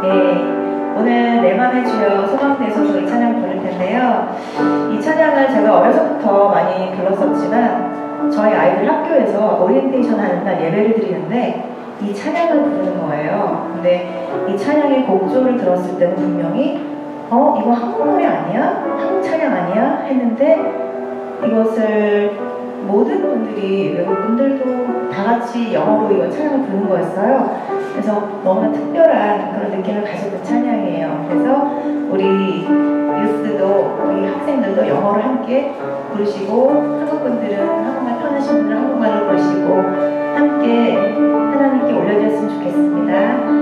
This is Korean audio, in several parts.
네, 오늘 내 맘의 주여 소망되소서 이 찬양 부를 텐데요. 이 찬양을 제가 어려서부터 많이 불렀었지만 저희 아이들 학교에서 오리엔테이션 하는 날 예배를 드리는데 이 찬양을 부르는 거예요. 근데 이 찬양의 곡조를 들었을 때는 분명히 이거 한국 노래 아니야? 한국 찬양 아니야? 했는데 이것을 모든 분들이, 외국 분들도 다 같이 영어로 이거 찬양을 부르는 거였어요. 그래서 너무나 특별한 그런 느낌을 가졌던 찬양이에요. 그래서 우리 유스도, 우리 학생들도 영어를 함께 부르시고, 한국 분들은 한국말 편하신 분들은 한국말로 부르시고 함께 하나님께 올려드렸으면 좋겠습니다.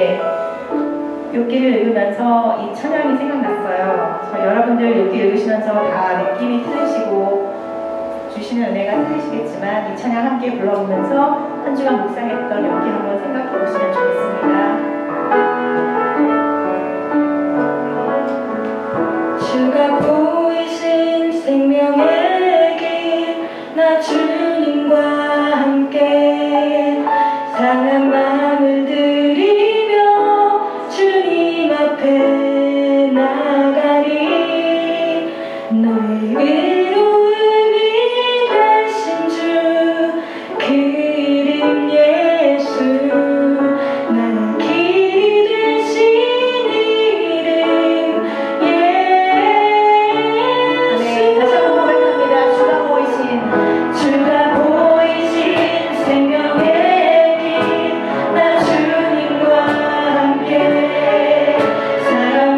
때 욥기를 읽으면서 이 찬양이 생각났어요. 여러분들 욥기 읽으시면서 다 느낌이 틀리시고 주시는 은혜가 틀리시겠지만 이 찬양 함께 불러보면서 한 주간 묵상했던 욥기 한번 생각해 보시면 좋겠습니다. 주가 보이신 생명의 길, 나 주님과 함께 상한 마음을 들이며 주님 앞에 나가리. 너의 의로움이 되신 주, 그 이름 예수, 나의 길이 되신 이름 네, 다시 한번 고백합니다. 주가 보이신 주가 보이신 생명의 길, 나 주님과 함께 사랑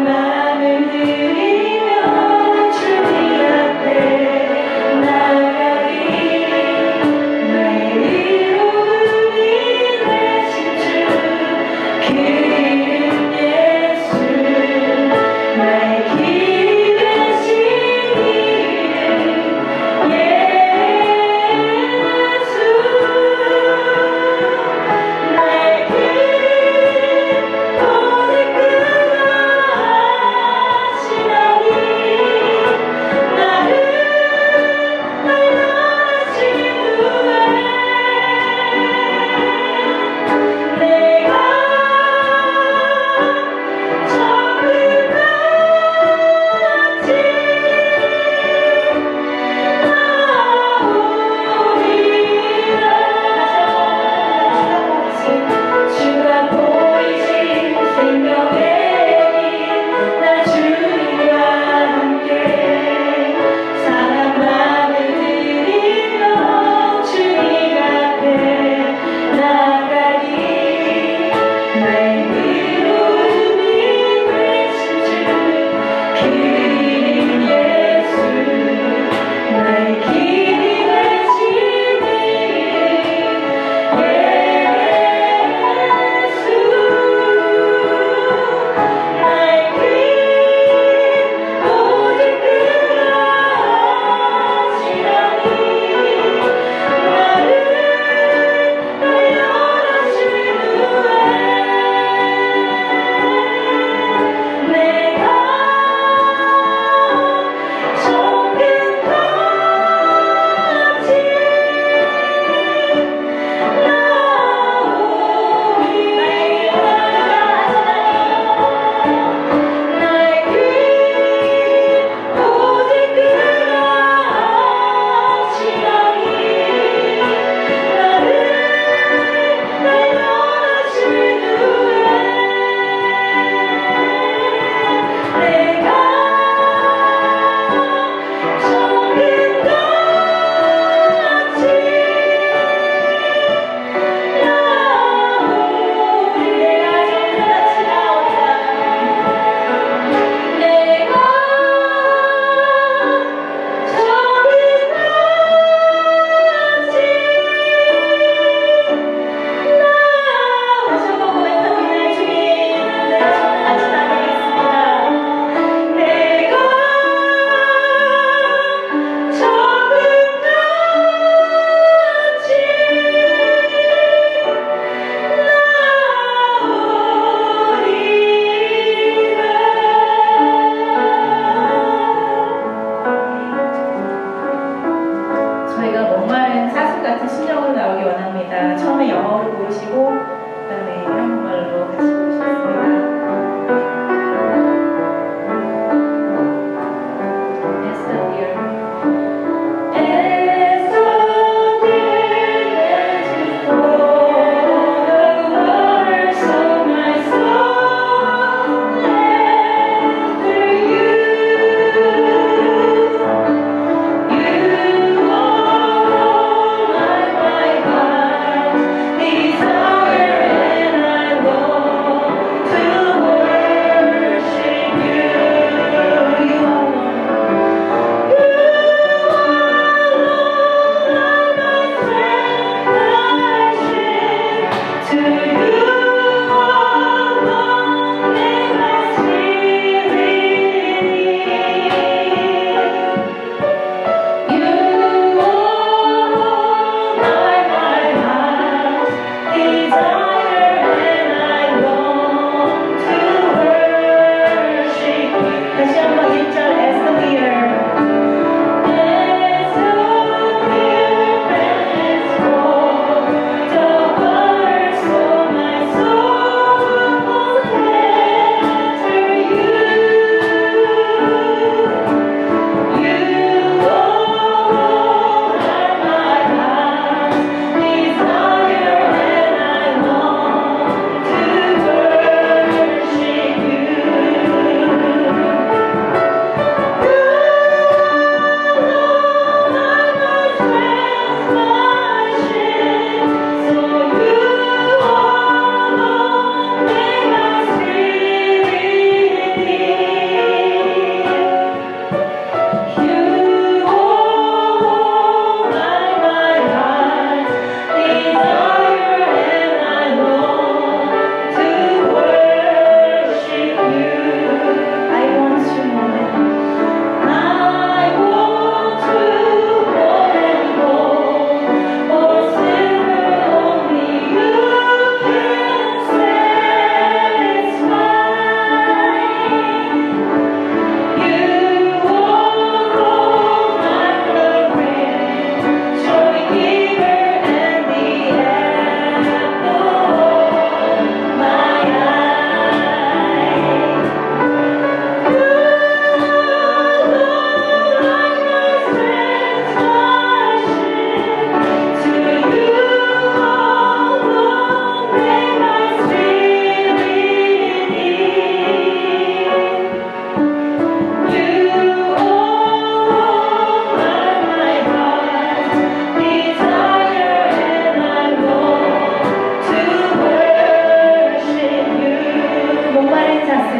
목마른 사슴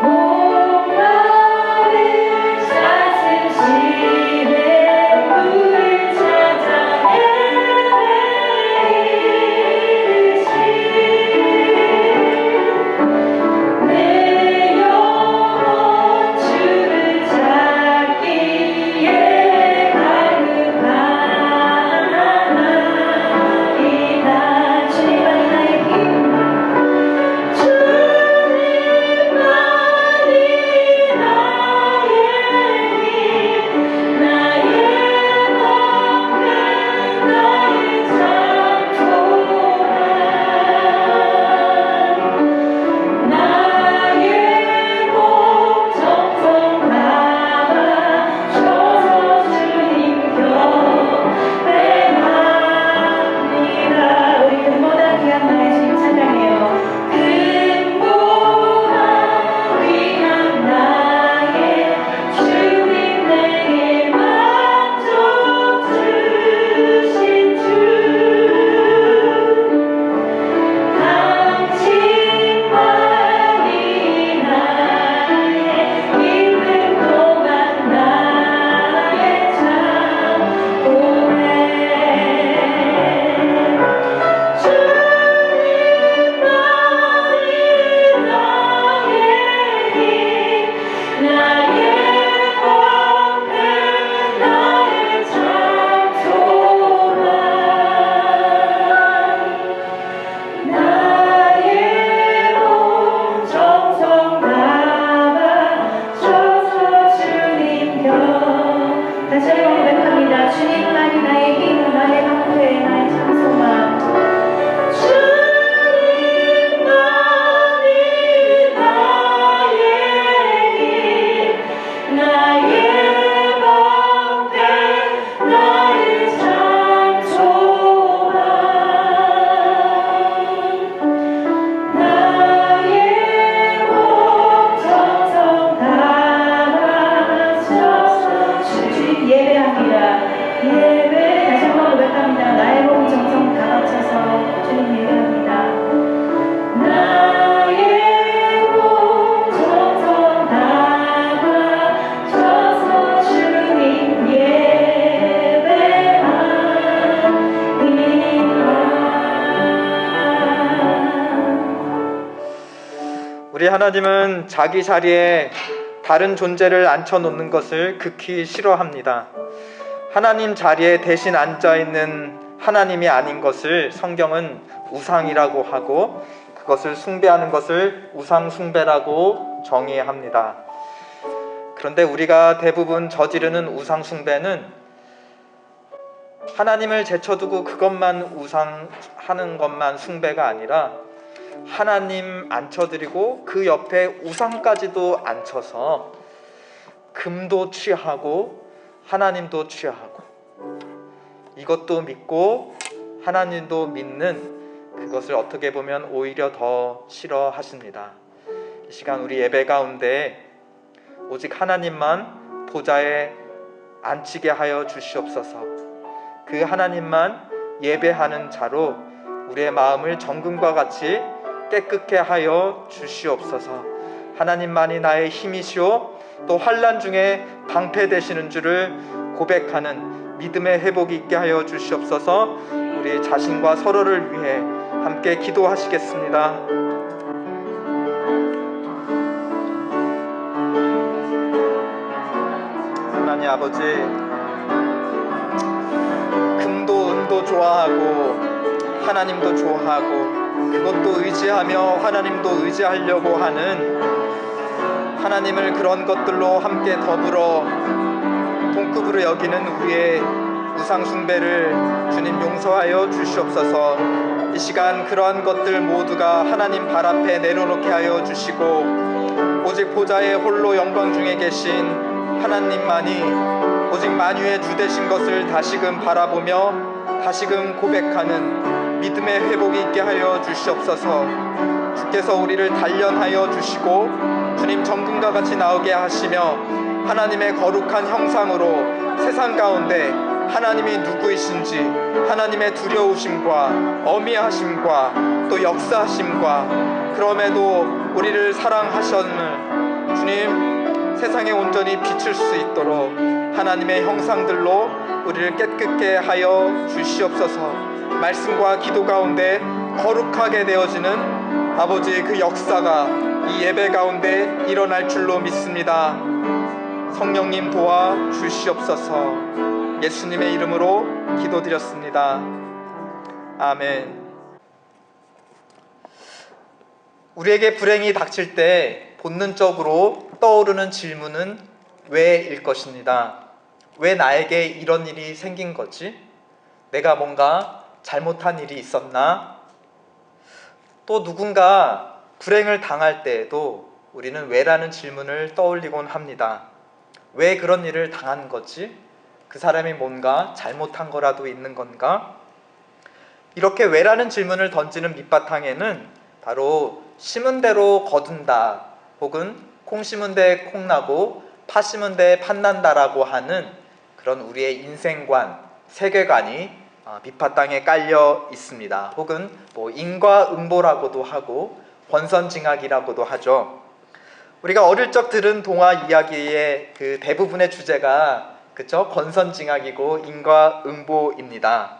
목마른 사슴 시내 물을 찾아 헤매이듯이 내 영혼 주를 찾기에 갈급하나이다. 주님만이 나의 힘, 주님만이 나의 힘, 나의 방패, 나의 창조망, 나의 몸 정성 담아 줘서 주님 곁에 합니다. 우리 근보다 귀한 나의 주님 찬양해요. 근보다 귀한 나의 주님, 내게 만족 주신 주, 당신만이 나의 힘든 동안 나의 참 고백. 주님만이 나의 힘, 나의 방패, 나의 창조망, 나의 몸 정성 담아 줘서 주님 곁. 다시 한번 고백합니다. 주님만이 나의 힘, 나의 방패, 나의 찬송만. 주님만이 나의 힘, 나의 방패, 나의 창조망, 나의 몸 정성 담아 줘서 주님 예배합니다. 예배 다시 한번 고백합니다. 나의 몸 정성 다 바쳐서 주님 예배합니다. 나의 몸 정성 담아 줘서 주님 예배합니다. 우리 하나님은 자기 자리에 다른 존재를 앉혀놓는 것을 극히 싫어합니다. 하나님 자리에 대신 앉아있는 하나님이 아닌 것을 성경은 우상이라고 하고, 그것을 숭배하는 것을 우상숭배라고 정의합니다. 그런데 우리가 대부분 저지르는 우상숭배는 하나님을 제쳐두고 그것만 우상하는 것만 숭배가 아니라 하나님 앉혀드리고 그 옆에 우상까지도 앉혀서 금도 취하고 하나님도 취하고 이것도 믿고 하나님도 믿는 그것을 어떻게 보면 오히려 더 싫어하십니다. 이 시간 우리 예배 가운데 오직 하나님만 보좌에 앉히게 하여 주시옵소서. 그 하나님만 예배하는 자로 우리의 마음을 정금과 같이 깨끗게 하여 주시옵소서. 하나님만이 나의 힘이시오 또 환난 중에 방패 되시는 줄을 고백하는 믿음의 회복이 있게 하여 주시옵소서. 우리 자신과 서로를 위해 함께 기도하시겠습니다. 하나님 아버지, 금도 은도 좋아하고 하나님도 좋아하고 그것도 의지하며 하나님도 의지하려고 하는 하나님을 그런 것들로 함께 더불어 동급으로 여기는 우리의 우상숭배를 주님 용서하여 주시옵소서. 이 시간 그러한 것들 모두가 하나님 발 앞에 내려놓게 하여 주시고 오직 보좌에 홀로 영광 중에 계신 하나님만이 오직 만유의 주 되신 것을 다시금 바라보며 다시금 고백하는 믿음의 회복이 있게 하여 주시옵소서. 주께서 우리를 단련하여 주시고 주님 정금과 같이 나오게 하시며 하나님의 거룩한 형상으로 세상 가운데 하나님이 누구이신지 하나님의 두려우심과 어미하심과 또 역사하심과 그럼에도 우리를 사랑하셨음을 주님 세상에 온전히 비출 수 있도록 하나님의 형상들로 우리를 깨끗게 하여 주시옵소서. 말씀과 기도 가운데 거룩하게 되어지는 아버지 그 역사가 이 예배 가운데 일어날 줄로 믿습니다. 성령님 도와 주시옵소서. 예수님의 이름으로 기도드렸습니다. 아멘. 우리에게 불행이 닥칠 때 본능적으로 떠오르는 질문은 왜일 것입니다. 왜 나에게 이런 일이 생긴 거지? 내가 뭔가 잘못한 일이 있었나? 또 누군가 불행을 당할 때에도 우리는 왜라는 질문을 떠올리곤 합니다. 왜 그런 일을 당한 거지? 그 사람이 뭔가 잘못한 거라도 있는 건가? 이렇게 왜라는 질문을 던지는 밑바탕에는 바로 심은 대로 거둔다, 혹은 콩 심은 데 콩 나고 파 심은 데 팥난다라고 하는 그런 우리의 인생관, 세계관이 밑바탕에 깔려 있습니다. 혹은 인과응보라고도 하고 권선징악이라고도 하죠. 우리가 어릴 적 들은 동화 이야기의 그 대부분의 주제가 그쵸? 권선징악이고 인과응보입니다.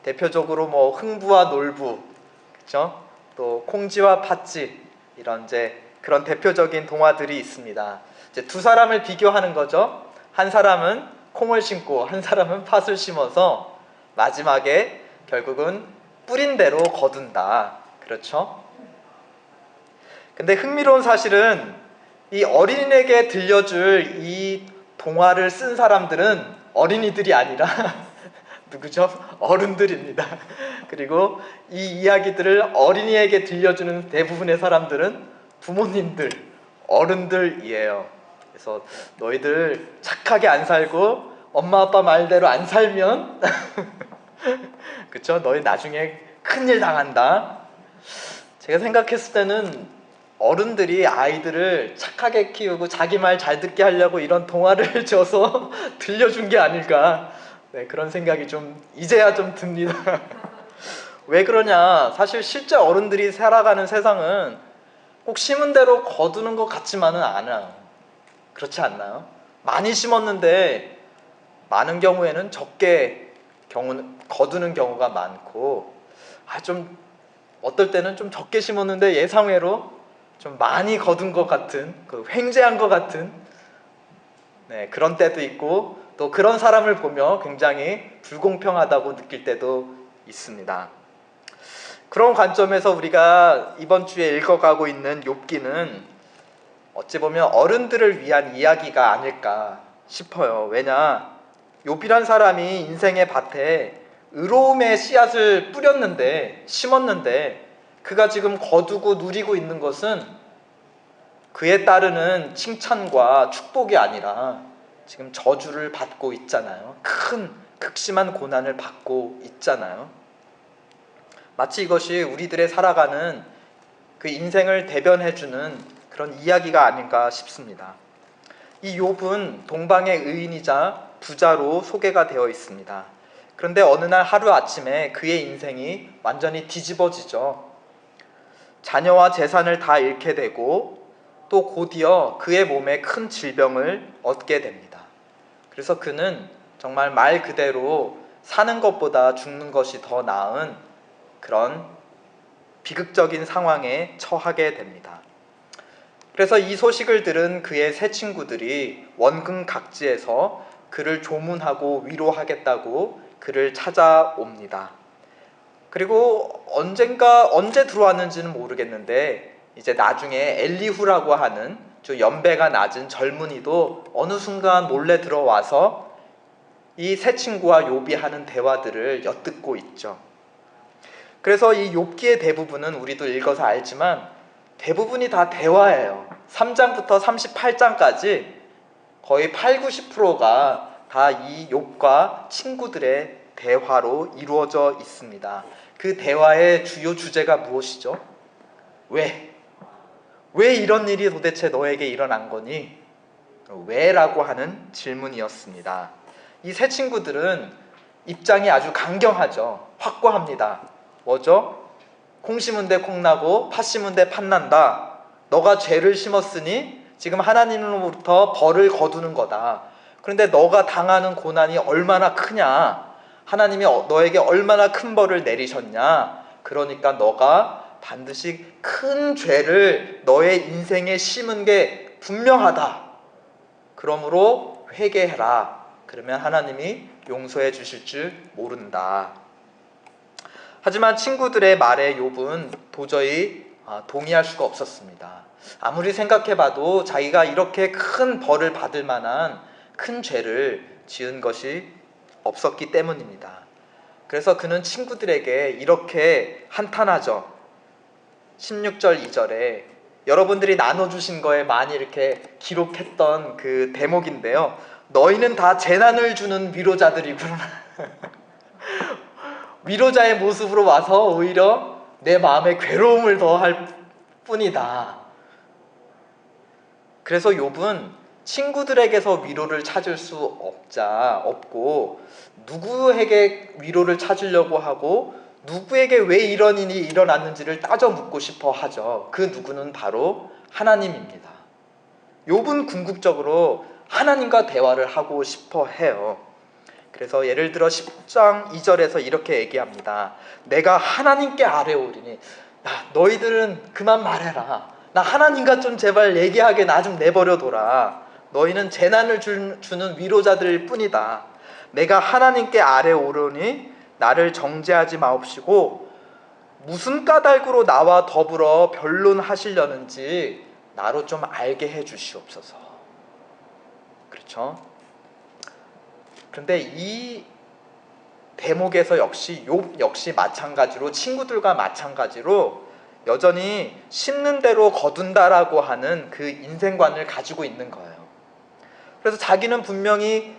대표적으로 흥부와 놀부, 그쵸? 또 콩쥐와 팥쥐, 이런 그런 대표적인 동화들이 있습니다. 이제 두 사람을 비교하는 거죠. 한 사람은 콩을 심고 한 사람은 팥을 심어서 마지막에 결국은 뿌린 대로 거둔다. 그렇죠? 근데 흥미로운 사실은 이 어린이에게 들려줄 이 동화를 쓴 사람들은 어린이들이 아니라 누구죠? 어른들입니다. 그리고 이 이야기들을 어린이에게 들려주는 대부분의 사람들은 부모님들, 어른들이에요. 그래서 너희들 착하게 안 살고 엄마 아빠 말대로 안 살면 그쵸? 너희 나중에 큰일 당한다. 제가 생각했을 때는 어른들이 아이들을 착하게 키우고 자기 말 잘 듣게 하려고 이런 동화를 줘서 들려준 게 아닐까, 그런 생각이 이제야 좀 듭니다. 왜 그러냐, 사실 실제 어른들이 살아가는 세상은 꼭 심은 대로 거두는 것 같지만은 않아요. 그렇지 않나요? 많이 심었는데 많은 경우에는 적게 거두는 경우가 많고, 어떨 때는 좀 적게 심었는데 예상외로 좀 많이 거둔 것 같은, 횡재한 것 같은 그런 때도 있고, 또 그런 사람을 보며 굉장히 불공평하다고 느낄 때도 있습니다. 그런 관점에서 우리가 이번 주에 읽어가고 있는 욥기는 어찌 보면 어른들을 위한 이야기가 아닐까 싶어요. 왜냐, 욥이란 사람이 인생의 밭에 의로움의 씨앗을 심었는데 그가 지금 거두고 누리고 있는 것은 그에 따르는 칭찬과 축복이 아니라 지금 저주를 받고 있잖아요. 큰 극심한 고난을 받고 있잖아요. 마치 이것이 우리들의 살아가는 그 인생을 대변해주는 그런 이야기가 아닌가 싶습니다. 이 욥은 동방의 의인이자 부자로 소개가 되어 있습니다. 그런데 어느 날 하루아침에 그의 인생이 완전히 뒤집어지죠. 자녀와 재산을 다 잃게 되고 또 곧이어 그의 몸에 큰 질병을 얻게 됩니다. 그래서 그는 정말 말 그대로 사는 것보다 죽는 것이 더 나은 그런 비극적인 상황에 처하게 됩니다. 그래서 이 소식을 들은 그의 세 친구들이 원근 각지에서 그를 조문하고 위로하겠다고 그를 찾아옵니다. 그리고 언제 들어왔는지는 모르겠는데 이제 나중에 엘리후라고 하는 좀 연배가 낮은 젊은이도 어느 순간 몰래 들어와서 이 세 친구와 욥이 하는 대화들을 엿듣고 있죠. 그래서 이 욥기의 대부분은 우리도 읽어서 알지만 대부분이 다 대화예요. 3장부터 38장까지 거의 80~90%가 다 이 욥과 친구들의 대화로 이루어져 있습니다. 그 대화의 주요 주제가 무엇이죠? 왜 이런 일이 도대체 너에게 일어난 거니? 왜라고 하는 질문이었습니다. 이 세 친구들은 입장이 아주 강경하죠. 확고합니다. 뭐죠? 콩 심은 데 콩 나고 팥 심은 데 팥 난다. 너가 죄를 심었으니 지금 하나님으로부터 벌을 거두는 거다. 그런데 너가 당하는 고난이 얼마나 크냐? 하나님이 너에게 얼마나 큰 벌을 내리셨냐? 그러니까 너가 반드시 큰 죄를 너의 인생에 심은 게 분명하다. 그러므로 회개해라. 그러면 하나님이 용서해 주실 줄 모른다. 하지만 친구들의 말에 욥은 도저히 동의할 수가 없었습니다. 아무리 생각해봐도 자기가 이렇게 큰 벌을 받을 만한 큰 죄를 지은 것이 없었기 때문입니다. 그래서 그는 친구들에게 이렇게 한탄하죠. 16절 2절에 여러분들이 나눠주신 거에 많이 이렇게 기록했던 그 대목인데요. 너희는 다 재난을 주는 위로자들이구나. 위로자의 모습으로 와서 오히려 내 마음에 괴로움을 더할 뿐이다. 그래서 욥은 친구들에게서 위로를 찾을 수 없고 누구에게 위로를 찾으려고 하고 누구에게 왜 이런 일이 일어났는지를 따져 묻고 싶어 하죠. 그 누구는 바로 하나님입니다. 욥은 궁극적으로 하나님과 대화를 하고 싶어 해요. 그래서 예를 들어 10장 2절에서 이렇게 얘기합니다. 내가 하나님께 아뢰오리니 너희들은 그만 말해라. 나 하나님과 좀 제발 얘기하게 나 좀 내버려둬라. 너희는 재난을 주는 위로자들일 뿐이다. 내가 하나님께 아뢰오르니 나를 정죄하지 마옵시고 무슨 까닭으로 나와 더불어 변론하시려는지 나로 좀 알게 해 주시옵소서. 그렇죠? 그런데 이 대목에서 욥 역시 마찬가지로 친구들과 마찬가지로 여전히 심는 대로 거둔다라고 하는 그 인생관을 가지고 있는 거예요. 그래서 자기는 분명히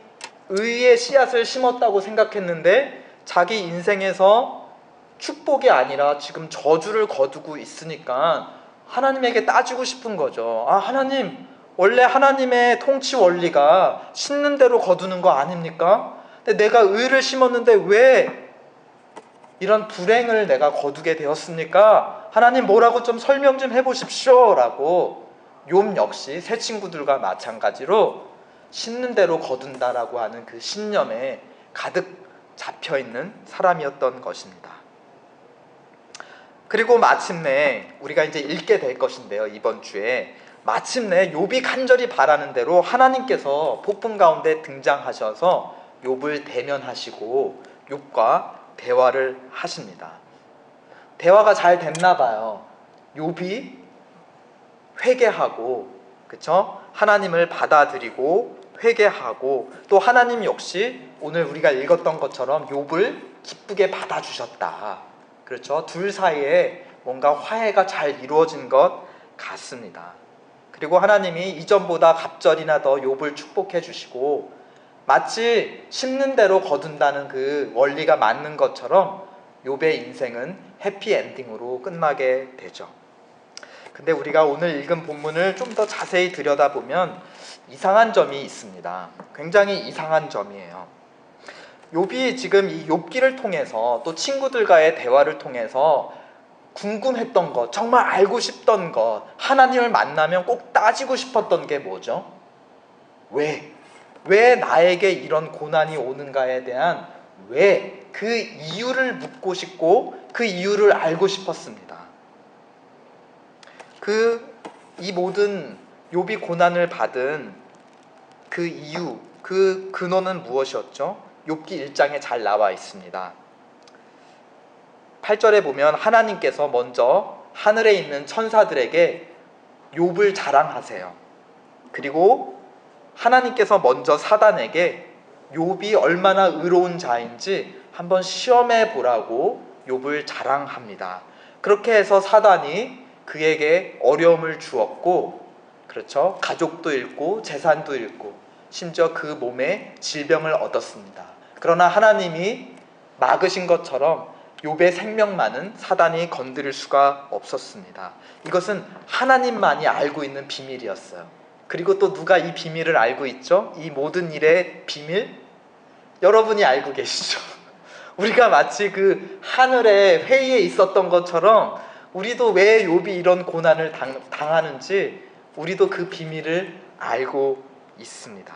의의 씨앗을 심었다고 생각했는데 자기 인생에서 축복이 아니라 지금 저주를 거두고 있으니까 하나님에게 따지고 싶은 거죠. 하나님, 원래 하나님의 통치 원리가 심는 대로 거두는 거 아닙니까? 근데 내가 의를 심었는데 왜 이런 불행을 내가 거두게 되었습니까? 하나님 뭐라고 좀 설명 좀 해보십시오 라고 욥 역시 새 친구들과 마찬가지로 심는 대로 거둔다라고 하는 그 신념에 가득 잡혀있는 사람이었던 것입니다. 그리고 마침내 우리가 이제 읽게 될 것인데요. 이번 주에 마침내 욥이 간절히 바라는 대로 하나님께서 폭풍 가운데 등장하셔서 욥을 대면하시고 욥과 대화를 하십니다. 대화가 잘 됐나 봐요. 욥이 회개하고, 그렇죠? 하나님을 받아들이고 회개하고 또 하나님 역시 오늘 우리가 읽었던 것처럼 욥을 기쁘게 받아주셨다. 그렇죠? 둘 사이에 뭔가 화해가 잘 이루어진 것 같습니다. 그리고 하나님이 이전보다 갑절이나 더 욥을 축복해 주시고 마치 심는 대로 거둔다는 그 원리가 맞는 것처럼 욥의 인생은 해피엔딩으로 끝나게 되죠. 근데 우리가 오늘 읽은 본문을 좀 더 자세히 들여다보면 이상한 점이 있습니다. 굉장히 이상한 점이에요. 욥이 지금 이 욥기를 통해서 또 친구들과의 대화를 통해서 궁금했던 것, 정말 알고 싶던 것, 하나님을 만나면 꼭 따지고 싶었던 게 뭐죠? 왜 나에게 이런 고난이 오는가에 대한 그 이유를 묻고 싶고 그 이유를 알고 싶었습니다. 이 모든 욥이 고난을 받은 그 이유, 그 근원은 무엇이었죠? 욥기 1장에 잘 나와 있습니다. 8절에 보면 하나님께서 먼저 하늘에 있는 천사들에게 욥을 자랑하세요. 그리고 하나님께서 먼저 사단에게 욥이 얼마나 의로운 자인지 한번 시험해 보라고 욥을 자랑합니다. 그렇게 해서 사단이 그에게 어려움을 주었고, 그렇죠? 가족도 잃고 재산도 잃고 심지어 그 몸에 질병을 얻었습니다. 그러나 하나님이 막으신 것처럼 욥의 생명만은 사단이 건드릴 수가 없었습니다. 이것은 하나님만이 알고 있는 비밀이었어요. 그리고 또 누가 이 비밀을 알고 있죠? 이 모든 일의 비밀? 여러분이 알고 계시죠? 우리가 마치 그 하늘의 회의에 있었던 것처럼 우리도 왜 욥이 이런 고난을 당하는지 우리도 그 비밀을 알고 있습니다.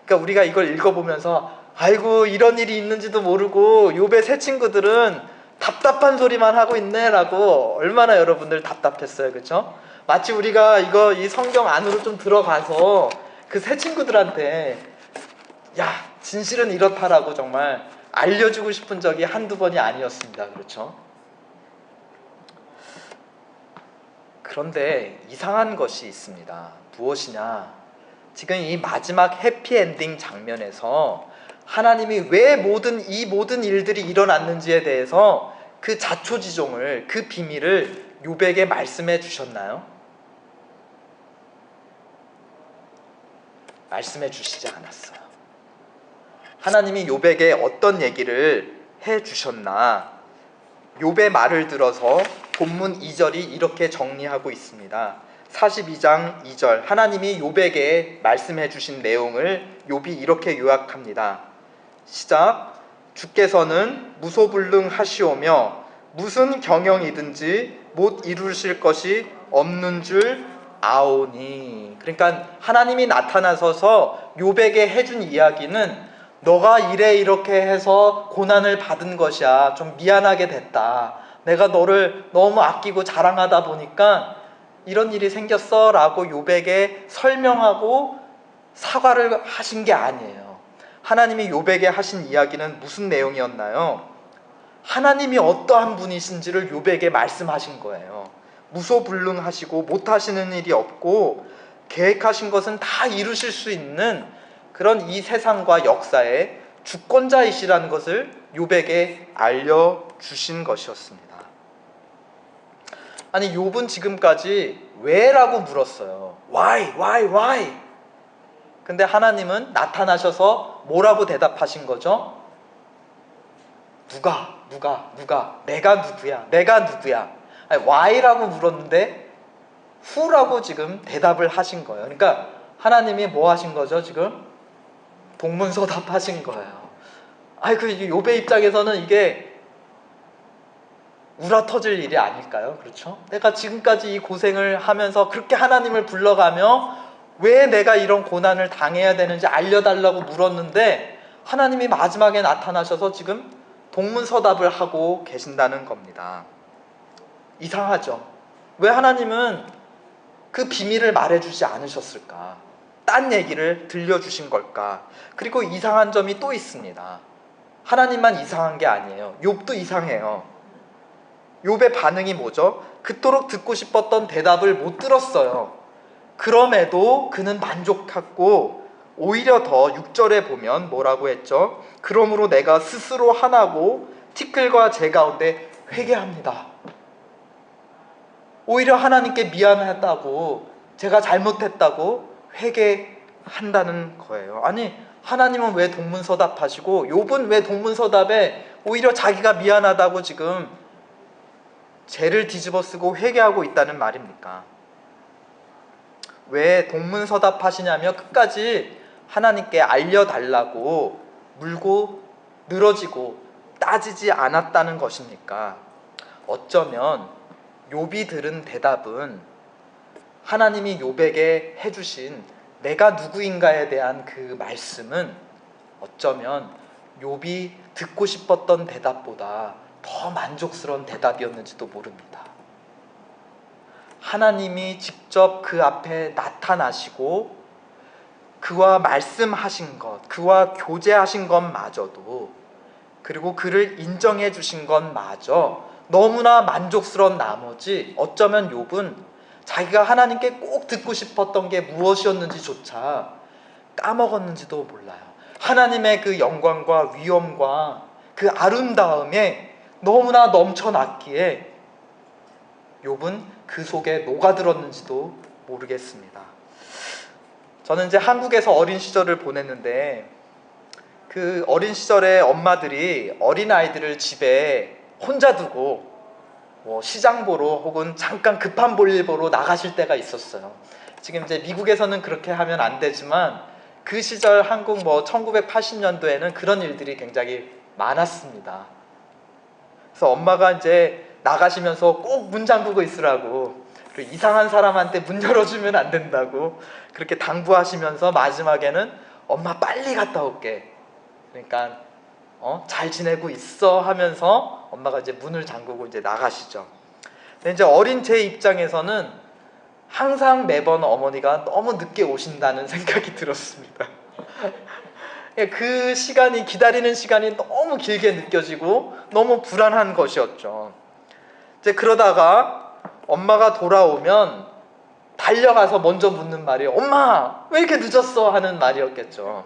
그러니까 우리가 이걸 읽어보면서 아이고 이런 일이 있는지도 모르고 욥의 새 친구들은 답답한 소리만 하고 있네라고 얼마나 여러분들 답답했어요, 그렇죠? 마치 우리가 이 성경 안으로 좀 들어가서 그 새 친구들한테 야 진실은 이렇다라고 정말 알려주고 싶은 적이 한두 번이 아니었습니다, 그렇죠? 그런데 이상한 것이 있습니다. 무엇이냐? 지금 이 마지막 해피엔딩 장면에서 하나님이 왜 이 모든 일들이 일어났는지에 대해서 그 자초지종을, 그 비밀을 욥에게 말씀해 주셨나요? 말씀해 주시지 않았어요. 하나님이 욥에게 어떤 얘기를 해 주셨나? 욥의 말을 들어서 본문 2절이 이렇게 정리하고 있습니다. 42장 2절 하나님이 욥에게 말씀해 주신 내용을 욥이 이렇게 요약합니다. 시작. 주께서는 무소불능하시오며 무슨 경영이든지 못 이루실 것이 없는 줄 아오니. 그러니까 하나님이 나타나셔서 욥에게 해준 이야기는 너가 이렇게 해서 고난을 받은 것이야. 좀 미안하게 됐다. 내가 너를 너무 아끼고 자랑하다 보니까 이런 일이 생겼어 라고 욥에게 설명하고 사과를 하신 게 아니에요. 하나님이 욥에게 하신 이야기는 무슨 내용이었나요? 하나님이 어떠한 분이신지를 욥에게 말씀하신 거예요. 무소불능하시고 못하시는 일이 없고 계획하신 것은 다 이루실 수 있는 그런 이 세상과 역사의 주권자이시라는 것을 욥에게 알려주신 것이었습니다. 아니 욥은 지금까지 왜라고 물었어요. Why? 근데 하나님은 나타나셔서 뭐라고 대답하신 거죠? 누가? 내가 누구야? 아니, why라고 물었는데 who라고 지금 대답을 하신 거예요. 그러니까 하나님이 뭐 하신 거죠 지금? 동문서답하신 거예요. 아이 그 욥의 입장에서는 이게 우라터질 일이 아닐까요? 그렇죠? 내가 지금까지 이 고생을 하면서 그렇게 하나님을 불러가며 왜 내가 이런 고난을 당해야 되는지 알려달라고 물었는데 하나님이 마지막에 나타나셔서 지금 동문서답을 하고 계신다는 겁니다. 이상하죠? 왜 하나님은 그 비밀을 말해주지 않으셨을까? 딴 얘기를 들려주신 걸까? 그리고 이상한 점이 또 있습니다. 하나님만 이상한 게 아니에요. 욥도 이상해요. 욥의 반응이 뭐죠? 그토록 듣고 싶었던 대답을 못 들었어요. 그럼에도 그는 만족했고 오히려 더 6절에 보면 뭐라고 했죠? 그러므로 내가 스스로 화나고 티끌과 재 가운데 회개합니다. 오히려 하나님께 미안하다고 제가 잘못했다고 회개한다는 거예요. 아니 하나님은 왜 동문서답하시고 욥은 왜 동문서답에 오히려 자기가 미안하다고 지금 죄를 뒤집어쓰고 회개하고 있다는 말입니까? 왜 동문서답하시냐며 끝까지 하나님께 알려달라고 물고 늘어지고 따지지 않았다는 것입니까? 어쩌면 욥이 들은 대답은 하나님이 욥에게 해주신 내가 누구인가에 대한 그 말씀은 어쩌면 욥이 듣고 싶었던 대답보다 더 만족스러운 대답이었는지도 모릅니다. 하나님이 직접 그 앞에 나타나시고 그와 말씀하신 것, 그와 교제하신 것마저도 그리고 그를 인정해 주신 것마저 너무나 만족스러운 나머지 어쩌면 욥은 자기가 하나님께 꼭 듣고 싶었던 게 무엇이었는지조차 까먹었는지도 몰라요. 하나님의 그 영광과 위엄과 그 아름다움에 너무나 넘쳐났기에 욥은 그 속에 녹아들었는지도 모르겠습니다. 저는 이제 한국에서 어린 시절을 보냈는데 그 어린 시절에 엄마들이 어린아이들을 집에 혼자 두고 뭐 시장 보러 혹은 잠깐 급한 볼일 보러 나가실 때가 있었어요. 지금 이제 미국에서는 그렇게 하면 안 되지만 그 시절 한국 뭐 1980년도에는 그런 일들이 굉장히 많았습니다. 그래서 엄마가 이제 나가시면서 꼭 문 잠그고 있으라고, 그리고 이상한 사람한테 문 열어주면 안 된다고 그렇게 당부하시면서 마지막에는 엄마 빨리 갔다 올게, 그러니까 잘 지내고 있어 하면서 엄마가 이제 문을 잠그고 이제 나가시죠. 근데 이제 어린 제 입장에서는 항상 매번 어머니가 너무 늦게 오신다는 생각이 들었습니다. 그 시간이, 기다리는 시간이 너무 길게 느껴지고 너무 불안한 것이었죠. 이제 그러다가 엄마가 돌아오면 달려가서 먼저 묻는 말이 엄마 왜 이렇게 늦었어 하는 말이었겠죠.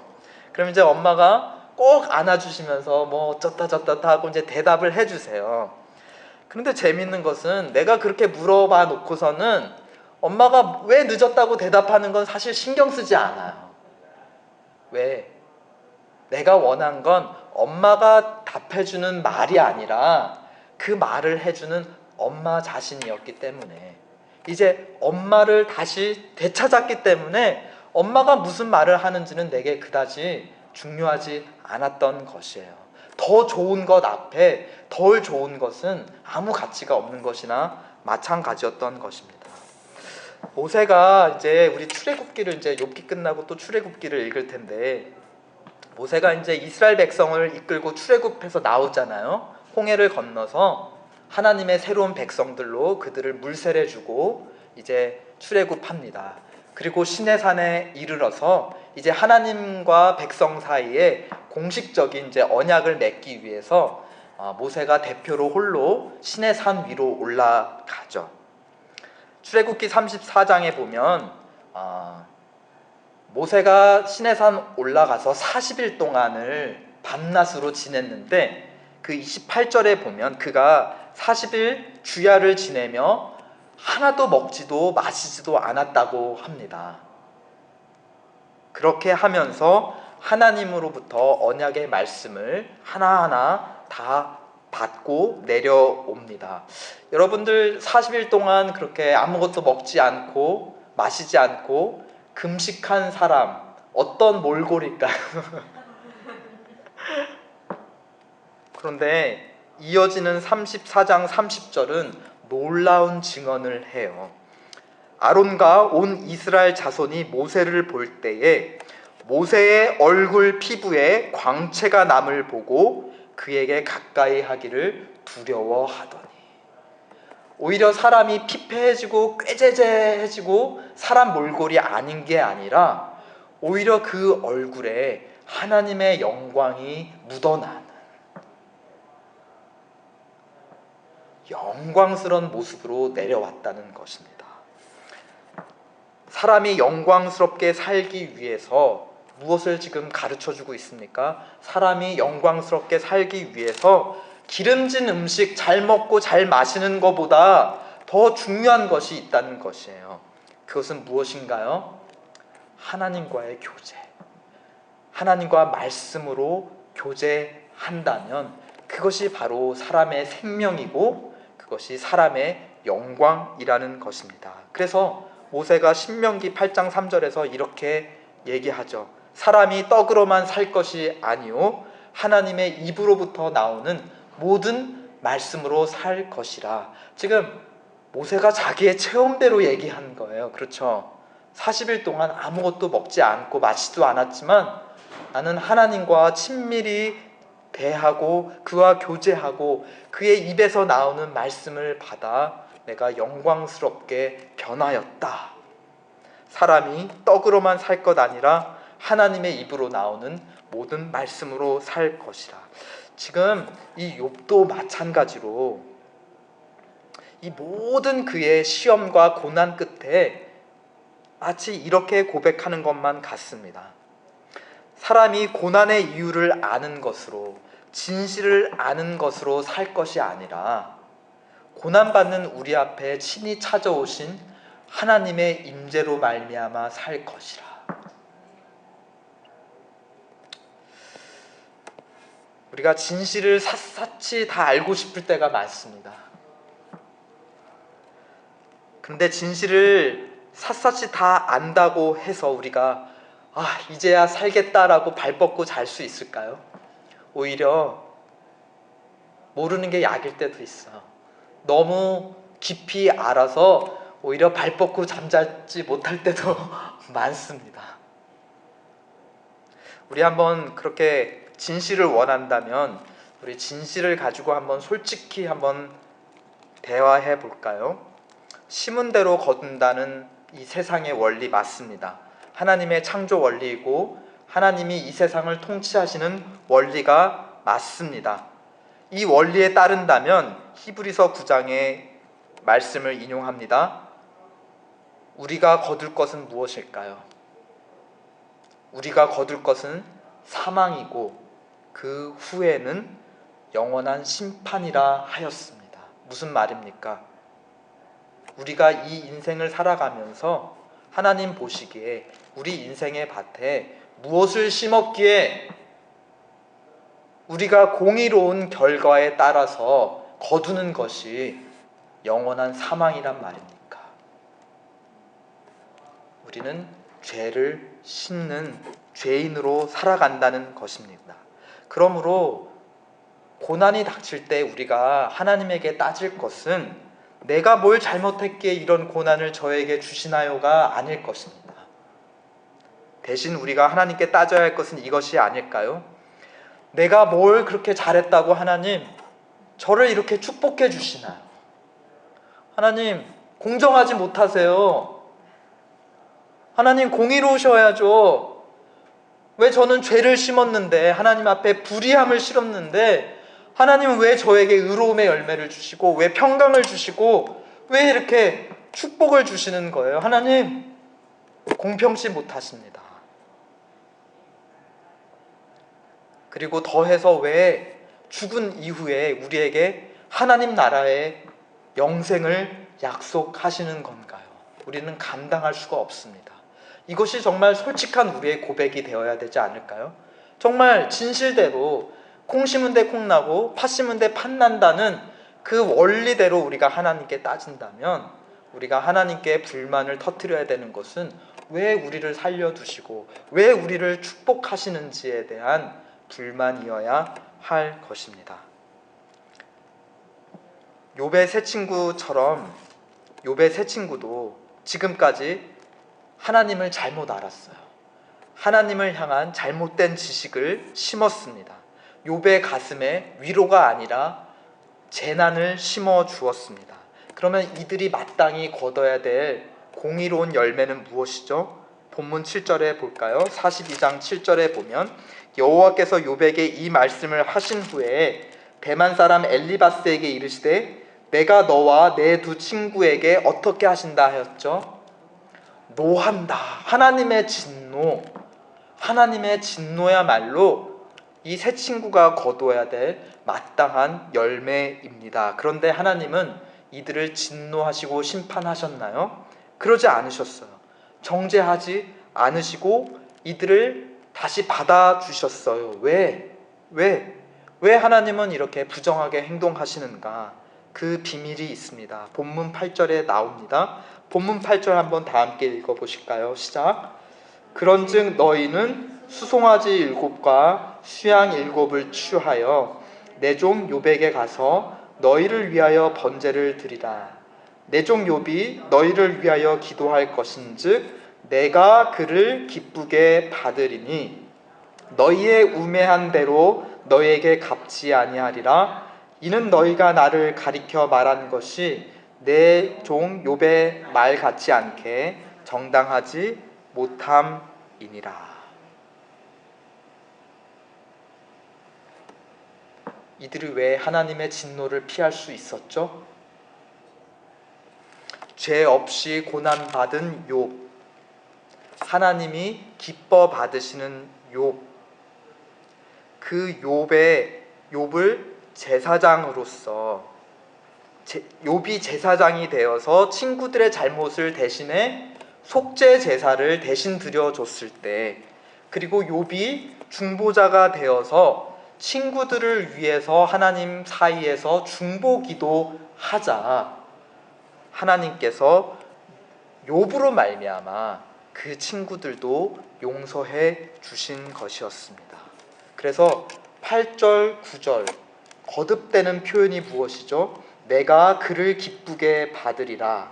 그럼 이제 엄마가 꼭 안아주시면서 뭐 어쩌다 저쩌다 하고 이제 대답을 해주세요. 그런데 재밌는 것은 내가 그렇게 물어봐 놓고서는 엄마가 왜 늦었다고 대답하는 건 사실 신경 쓰지 않아요. 왜? 내가 원한 건 엄마가 답해주는 말이 아니라 그 말을 해주는 엄마 자신이었기 때문에, 이제 엄마를 다시 되찾았기 때문에 엄마가 무슨 말을 하는지는 내게 그다지 중요하지 않았던 것이에요. 더 좋은 것 앞에 덜 좋은 것은 아무 가치가 없는 것이나 마찬가지였던 것입니다. 모세가 이제 우리 출애굽기를 이제 욥기 끝나고 또 출애굽기를 읽을 텐데, 모세가 이제 이스라엘 백성을 이끌고 출애굽해서 나오잖아요. 홍해를 건너서 하나님의 새로운 백성들로 그들을 물세례 주고 이제 출애굽합니다. 그리고 시내산에 이르러서 이제 하나님과 백성 사이에 공식적인 이제 언약을 맺기 위해서 모세가 대표로 홀로 시내산 위로 올라가죠. 출애굽기 34장에 보면 모세가 시내산 올라가서 40일 동안을 밤낮으로 지냈는데, 그 28절에 보면 그가 40일 주야를 지내며 하나도 먹지도 마시지도 않았다고 합니다. 그렇게 하면서 하나님으로부터 언약의 말씀을 하나하나 다 받고 내려옵니다. 여러분들 40일 동안 그렇게 아무것도 먹지 않고 마시지 않고 금식한 사람 어떤 몰골일까요? 그런데 이어지는 34장 30절은 놀라운 증언을 해요. 아론과 온 이스라엘 자손이 모세를 볼 때에 모세의 얼굴 피부에 광채가 남을 보고 그에게 가까이 하기를 두려워하더니, 오히려 사람이 피폐해지고 꾀재재해지고 사람 몰골이 아닌 게 아니라 오히려 그 얼굴에 하나님의 영광이 묻어나는 영광스러운 모습으로 내려왔다는 것입니다. 사람이 영광스럽게 살기 위해서 무엇을 지금 가르쳐주고 있습니까? 사람이 영광스럽게 살기 위해서 기름진 음식 잘 먹고 잘 마시는 것보다 더 중요한 것이 있다는 것이에요. 그것은 무엇인가요? 하나님과의 교제. 하나님과 말씀으로 교제한다면 그것이 바로 사람의 생명이고 그것이 사람의 영광이라는 것입니다. 그래서 모세가 신명기 8장 3절에서 이렇게 얘기하죠. 사람이 떡으로만 살 것이 아니요 하나님의 입으로부터 나오는 모든 말씀으로 살 것이라. 지금 모세가 자기의 체험대로 얘기한 거예요. 그렇죠? 40일 동안 아무것도 먹지 않고 마시지도 않았지만 나는 하나님과 친밀히 대하고 그와 교제하고 그의 입에서 나오는 말씀을 받아 내가 영광스럽게 변하였다. 사람이 떡으로만 살 것 아니라 하나님의 입으로 나오는 모든 말씀으로 살 것이라. 지금 이 욥도 마찬가지로 이 모든 그의 시험과 고난 끝에 마치 이렇게 고백하는 것만 같습니다. 사람이 고난의 이유를 아는 것으로, 진실을 아는 것으로 살 것이 아니라 고난받는 우리 앞에 친히 찾아오신 하나님의 임재로 말미암아 살 것이라. 우리가 진실을 샅샅이 다 알고 싶을 때가 많습니다. 근데 진실을 샅샅이 다 안다고 해서 우리가 이제야 살겠다라고 발 뻗고 잘 수 있을까요? 오히려 모르는 게 약일 때도 있어요. 너무 깊이 알아서 오히려 발 뻗고 잠자지 못할 때도 많습니다. 우리 한번 그렇게 진실을 원한다면 우리 진실을 가지고 한번 솔직히 한번 대화해 볼까요? 심은 대로 거둔다는 이 세상의 원리 맞습니다. 하나님의 창조 원리이고 하나님이 이 세상을 통치하시는 원리가 맞습니다. 이 원리에 따른다면 히브리서 9장의 말씀을 인용합니다. 우리가 거둘 것은 무엇일까요? 우리가 거둘 것은 사망이고 그 후에는 영원한 심판이라 하였습니다. 무슨 말입니까? 우리가 이 인생을 살아가면서 하나님 보시기에 우리 인생의 밭에 무엇을 심었기에 우리가 공의로운 결과에 따라서 거두는 것이 영원한 사망이란 말입니까? 우리는 죄를 씻는 죄인으로 살아간다는 것입니다. 그러므로 고난이 닥칠 때 우리가 하나님에게 따질 것은 내가 뭘 잘못했기에 이런 고난을 저에게 주시나요가 아닐 것입니다. 대신 우리가 하나님께 따져야 할 것은 이것이 아닐까요? 내가 뭘 그렇게 잘했다고 하나님 저를 이렇게 축복해 주시나요? 하나님 공정하지 못하세요. 하나님 공의로우셔야죠. 왜 저는 죄를 심었는데 하나님 앞에 불의함을 실었는데 하나님은 왜 저에게 의로움의 열매를 주시고 왜 평강을 주시고 왜 이렇게 축복을 주시는 거예요? 하나님 공평치 못하십니다. 그리고 더해서 왜 죽은 이후에 우리에게 하나님 나라의 영생을 약속하시는 건가요? 우리는 감당할 수가 없습니다. 이것이 정말 솔직한 우리의 고백이 되어야 되지 않을까요? 정말 진실대로 콩 심은 데 콩 나고 팥 심은 데 팥 난다는 그 원리대로 우리가 하나님께 따진다면 우리가 하나님께 불만을 터뜨려야 되는 것은 왜 우리를 살려두시고 왜 우리를 축복하시는지에 대한 불만이어야 할 것입니다. 욥의 세 친구처럼 욥의 세 친구도 지금까지 하나님을 잘못 알았어요. 하나님을 향한 잘못된 지식을 심었습니다. 욥의 가슴에 위로가 아니라 재난을 심어 주었습니다. 그러면 이들이 마땅히 거둬야 될 공의로운 열매는 무엇이죠? 본문 7절에 볼까요? 42장 7절에 보면 여호와께서 욥에게 이 말씀을 하신 후에 대만 사람 엘리바스에게 이르시되 내가 너와 내 두 친구에게 어떻게 하신다 하였죠? 노한다. 하나님의 진노, 하나님의 진노야말로 이 세 친구가 거둬야 될 마땅한 열매입니다. 그런데 하나님은 이들을 진노하시고 심판하셨나요? 그러지 않으셨어요. 정죄하지 않으시고 이들을 다시 받아주셨어요. 왜 하나님은 이렇게 부정하게 행동하시는가? 그 비밀이 있습니다. 본문 8절에 나옵니다. 본문 8절 한번 다 함께 읽어보실까요? 시작. 그런즉 너희는 수송아지 7과 수양 7을 취하여 내 종 욥에게 가서 너희를 위하여 번제를 드리라. 내 종 욥이 너희를 위하여 기도할 것인즉 내가 그를 기쁘게 받으리니 너희의 우매한 대로 너희에게 갚지 아니하리라. 이는 너희가 나를 가리켜 말한 것이 내 종 욥의 말 같지 않게 정당하지 못함이니라. 이들이 왜 하나님의 진노를 피할 수 있었죠? 죄 없이 고난받은 욥, 하나님이 기뻐 받으시는 욥, 그 욥을 제사장으로서 욥이 제사장이 되어서 친구들의 잘못을 대신해 속죄 제사를 대신 드려줬을 때, 그리고 욥이 중보자가 되어서 친구들을 위해서 하나님 사이에서 중보기도 하자 하나님께서 욥으로 말미암아 그 친구들도 용서해 주신 것이었습니다. 그래서 8절, 9절 거듭되는 표현이 무엇이죠? 내가 그를 기쁘게 받으리라.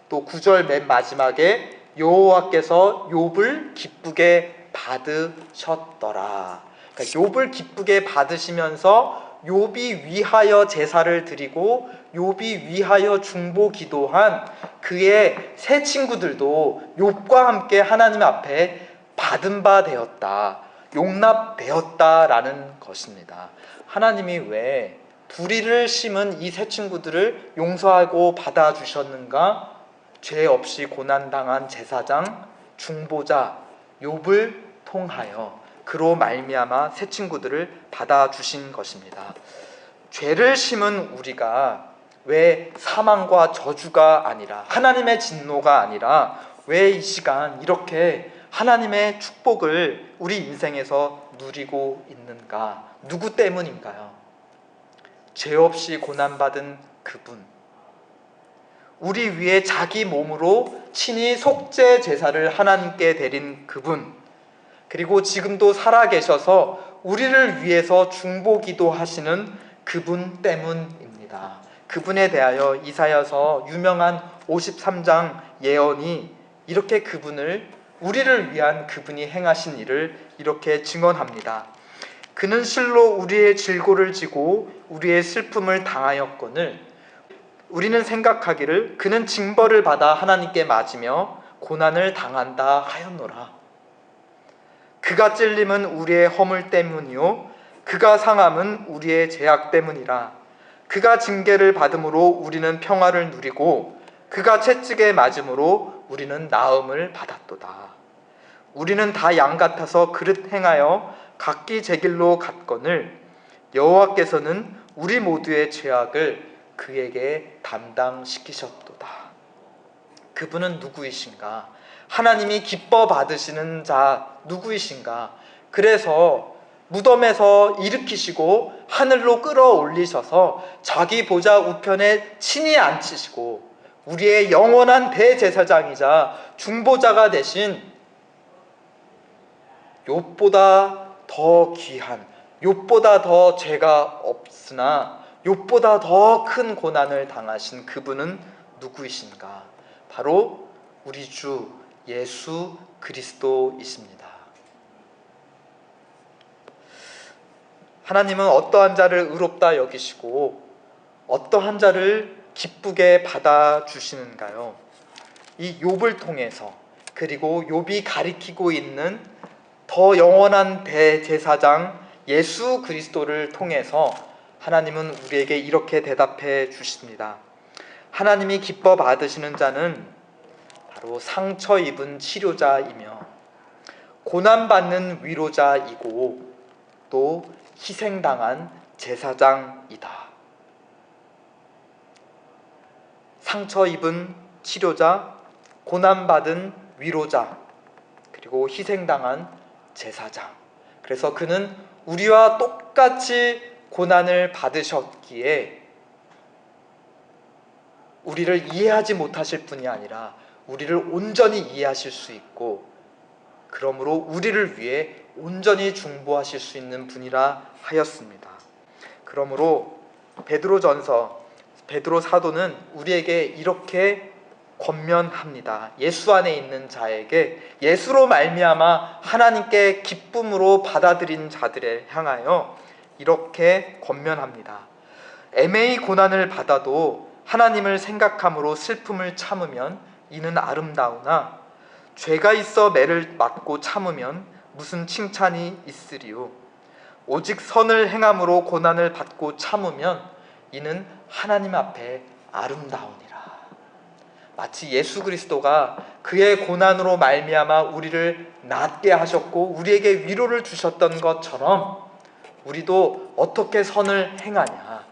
또 9절 맨 마지막에 여호와께서 욥을 기쁘게 받으셨더라. 그러니까 욥을 기쁘게 받으시면서 욥이 위하여 제사를 드리고 욥이 위하여 중보 기도한 그의 세 친구들도 욥과 함께 하나님 앞에 받은 바 되었다, 용납되었다라는 것입니다. 하나님이 왜 불의를 심은 이 세 친구들을 용서하고 받아주셨는가? 죄 없이 고난당한 제사장, 중보자 욥을 통하여 그로 말미암아 세 친구들을 받아주신 것입니다. 죄를 심은 우리가 왜 사망과 저주가 아니라 하나님의 진노가 아니라 왜 이 시간 이렇게 하나님의 축복을 우리 인생에서 누리고 있는가? 누구 때문인가요? 죄 없이 고난받은 그분, 우리 위에 자기 몸으로 친히 속죄 제사를 하나님께 드린 그분, 그리고 지금도 살아계셔서 우리를 위해서 중보기도 하시는 그분 때문입니다. 그분에 대하여 이사야서 유명한 53장 예언이 이렇게 그분을, 우리를 위한 그분이 행하신 일을 이렇게 증언합니다. 그는 실로 우리의 질고를 지고 우리의 슬픔을 당하였거늘 우리는 생각하기를 그는 징벌을 받아 하나님께 맞으며 고난을 당한다 하였노라. 그가 찔림은 우리의 허물 때문이요 그가 상함은 우리의 죄악 때문이라. 그가 징계를 받음으로 우리는 평화를 누리고 그가 채찍에 맞음으로 우리는 나음을 받았도다. 우리는 다 양 같아서 그릇 행하여 각기 제 길로 갔거늘 여호와께서는 우리 모두의 죄악을 그에게 담당시키셨도다. 그분은 누구이신가? 하나님이 기뻐 받으시는 자 누구이신가? 그래서 무덤에서 일으키시고 하늘로 끌어올리셔서 자기 보좌 우편에 친히 앉히시고 우리의 영원한 대제사장이자 중보자가 되신 욥보다 더 귀한, 욥보다 더 죄가 없으나 욥보다 더 큰 고난을 당하신 그분은 누구이신가? 바로 우리 주 예수 그리스도이십니다. 하나님은 어떠한 자를 의롭다 여기시고 어떠한 자를 기쁘게 받아주시는가요? 이 욥을 통해서, 그리고 욥이 가리키고 있는 더 영원한 대제사장 예수 그리스도를 통해서 하나님은 우리에게 이렇게 대답해 주십니다. 하나님이 기뻐 받으시는 자는 바로 상처 입은 치료자이며 고난받는 위로자이고 또 희생당한 제사장이다. 상처 입은 치료자, 고난받은 위로자, 그리고 희생당한 제사장. 그래서 그는 우리와 똑같이 고난을 받으셨기에 우리를 이해하지 못하실 뿐이 아니라 우리를 온전히 이해하실 수 있고, 그러므로 우리를 위해 온전히 중보하실 수 있는 분이라 하였습니다. 그러므로 베드로 사도는 우리에게 이렇게 권면합니다. 예수 안에 있는 자에게, 예수로 말미암아 하나님께 기쁨으로 받아들인 자들에 향하여 이렇게 권면합니다. 애매히 고난을 받아도 하나님을 생각함으로 슬픔을 참으면 이는 아름다우나 죄가 있어 매를 맞고 참으면 무슨 칭찬이 있으리요. 오직 선을 행함으로 고난을 받고 참으면 이는 하나님 앞에 아름다우니라. 마치 예수 그리스도가 그의 고난으로 말미암아 우리를 낫게 하셨고 우리에게 위로를 주셨던 것처럼 우리도 어떻게 선을 행하냐?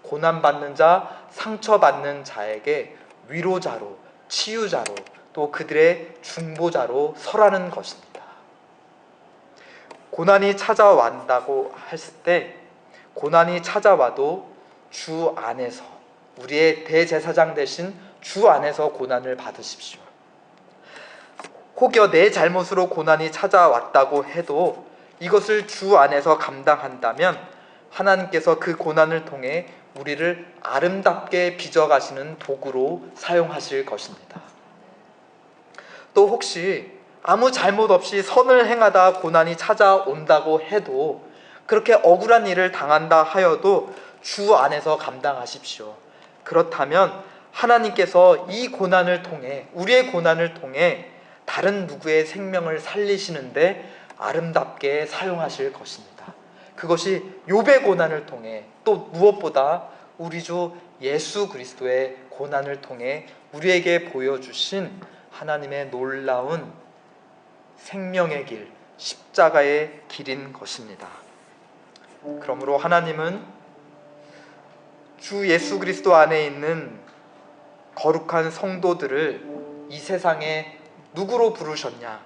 고난받는 자, 상처받는 자에게 위로자로, 치유자로, 또 그들의 중보자로 서라는 것입니다. 고난이 찾아왔다고 했을 때, 고난이 찾아와도 주 안에서, 우리의 대제사장 되신 주 안에서 고난을 받으십시오. 혹여 내 잘못으로 고난이 찾아왔다고 해도 이것을 주 안에서 감당한다면 하나님께서 그 고난을 통해 우리를 아름답게 빚어가시는 도구로 사용하실 것입니다. 또 혹시 아무 잘못 없이 선을 행하다 고난이 찾아온다고 해도, 그렇게 억울한 일을 당한다 하여도 주 안에서 감당하십시오. 그렇다면 하나님께서 이 고난을 통해, 우리의 고난을 통해 다른 누구의 생명을 살리시는데 아름답게 사용하실 것입니다. 그것이 욥의 고난을 통해, 또 무엇보다 우리 주 예수 그리스도의 고난을 통해 우리에게 보여주신 하나님의 놀라운 생명의 길, 십자가의 길인 것입니다. 그러므로 하나님은 주 예수 그리스도 안에 있는 거룩한 성도들을 이 세상에 누구로 부르셨냐?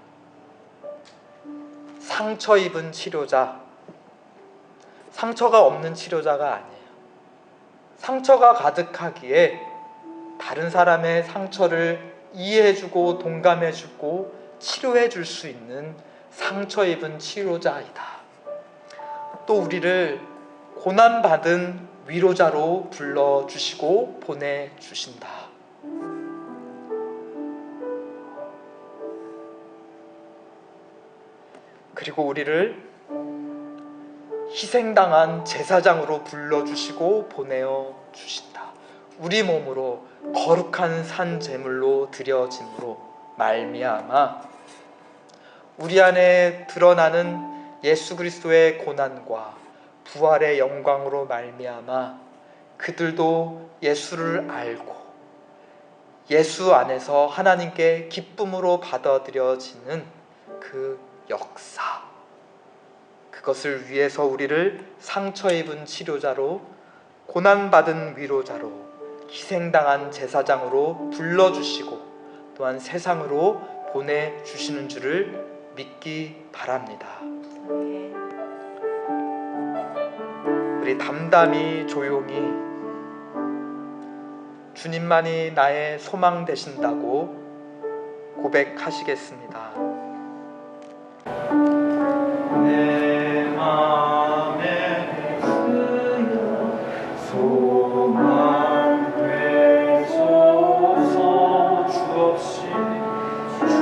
상처 입은 치료자, 상처가 없는 치료자가 아니에요. 상처가 가득하기에 다른 사람의 상처를 이해해주고 동감해주고 치료해줄 수 있는 상처 입은 치료자이다. 또 우리를 고난받은 위로자로 불러주시고 보내주신다. 그리고 우리를 희생당한 제사장으로 불러주시고 보내어 주신다. 우리 몸으로 거룩한 산 제물로 드려짐으로 말미암아 우리 안에 드러나는 예수 그리스도의 고난과 부활의 영광으로 말미암아 그들도 예수를 알고 예수 안에서 하나님께 기쁨으로 받아들여지는 그 역사, 그것을 위해서 우리를 상처 입은 치료자로, 고난받은 위로자로, 희생당한 제사장으로 불러주시고 또한 세상으로 보내주시는 줄을 믿기 바랍니다. 우리 담담히 조용히 주님만이 나의 소망 되신다고 고백하시겠습니다. 내 맘에 쓰여 소망 되소서. 주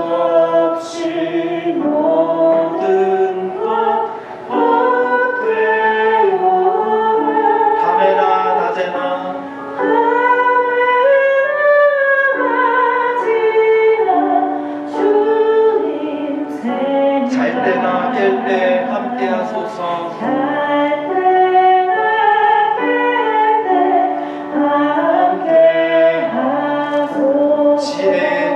없이 모든 것 헛되어라. 밤에나 낮에나 잘 때나 깰 때 함께 하소서. 지혜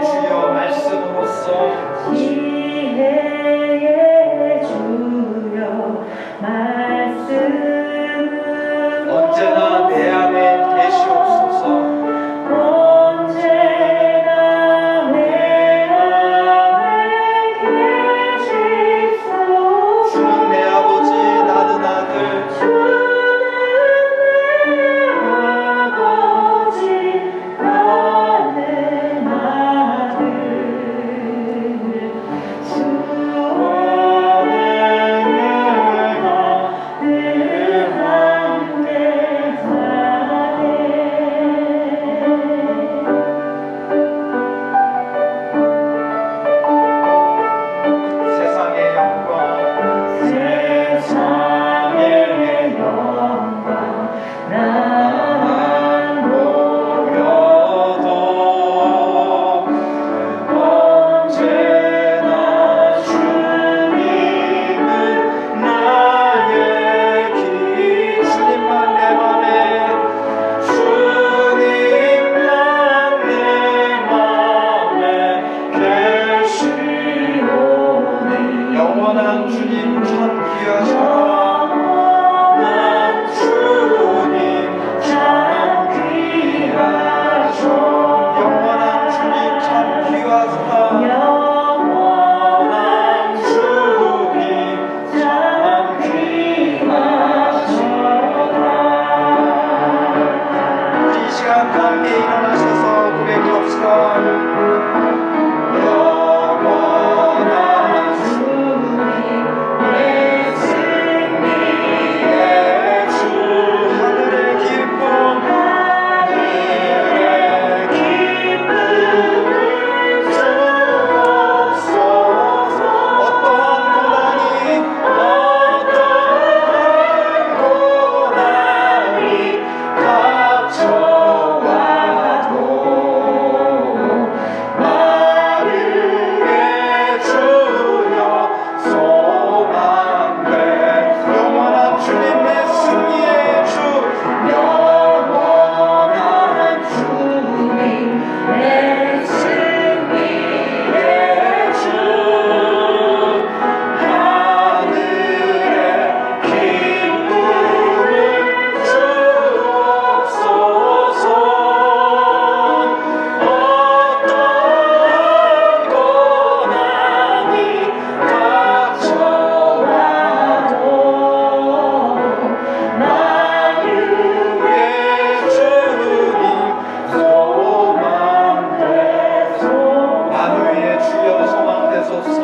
되소서.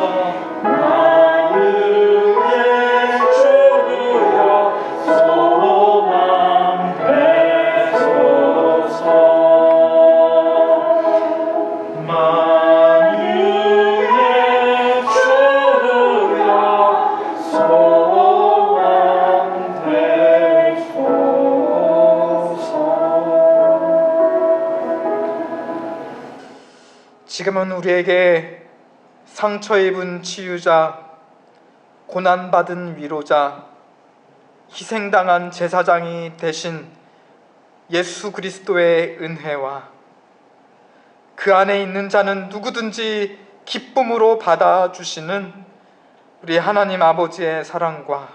만유의 주여 소망 되소서. 만유의 주여 소망 되소서. 지금은 우리에게 상처 입은 치유자, 고난받은 위로자, 희생당한 제사장이 되신 예수 그리스도의 은혜와 그 안에 있는 자는 누구든지 기쁨으로 받아주시는 우리 하나님 아버지의 사랑과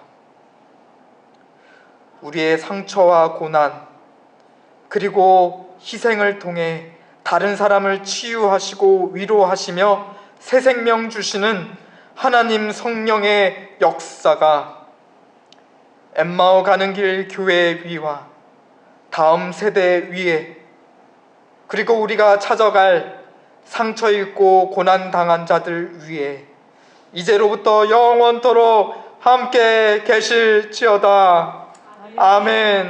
우리의 상처와 고난 그리고 희생을 통해 다른 사람을 치유하시고 위로하시며 새 생명 주시는 하나님 성령의 역사가 엠마오 가는 길 교회 위와 다음 세대 위에 그리고 우리가 찾아갈 상처 입고 고난 당한 자들 위에 이제로부터 영원토록 함께 계실지어다. 아멘.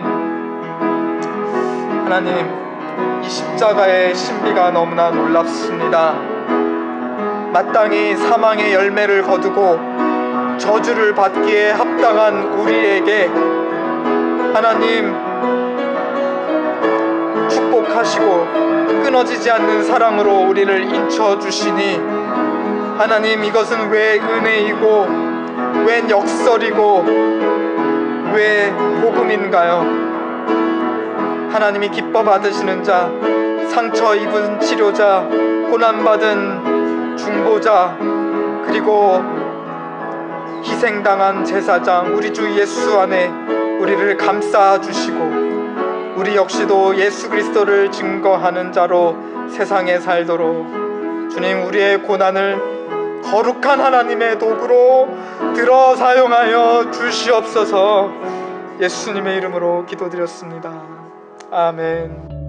하나님, 이 십자가의 신비가 너무나 놀랍습니다. 마땅히 사망의 열매를 거두고 저주를 받기에 합당한 우리에게 하나님 축복하시고 끊어지지 않는 사랑으로 우리를 인쳐주시니 하나님, 이것은 왜 은혜이고 왜 역설이고 왜 복음인가요? 하나님이 기뻐 받으시는 자, 상처 입은 치료자, 고난받은 중보자, 그리고 희생당한 제사장 우리 주 예수 안에 우리를 감싸 주시고 우리 역시도 예수 그리스도를 증거하는 자로 세상에 살도록 주님, 우리의 고난을 거룩한 하나님의 도구로 들어 사용하여 주시옵소서. 예수님의 이름으로 기도드렸습니다. 아멘.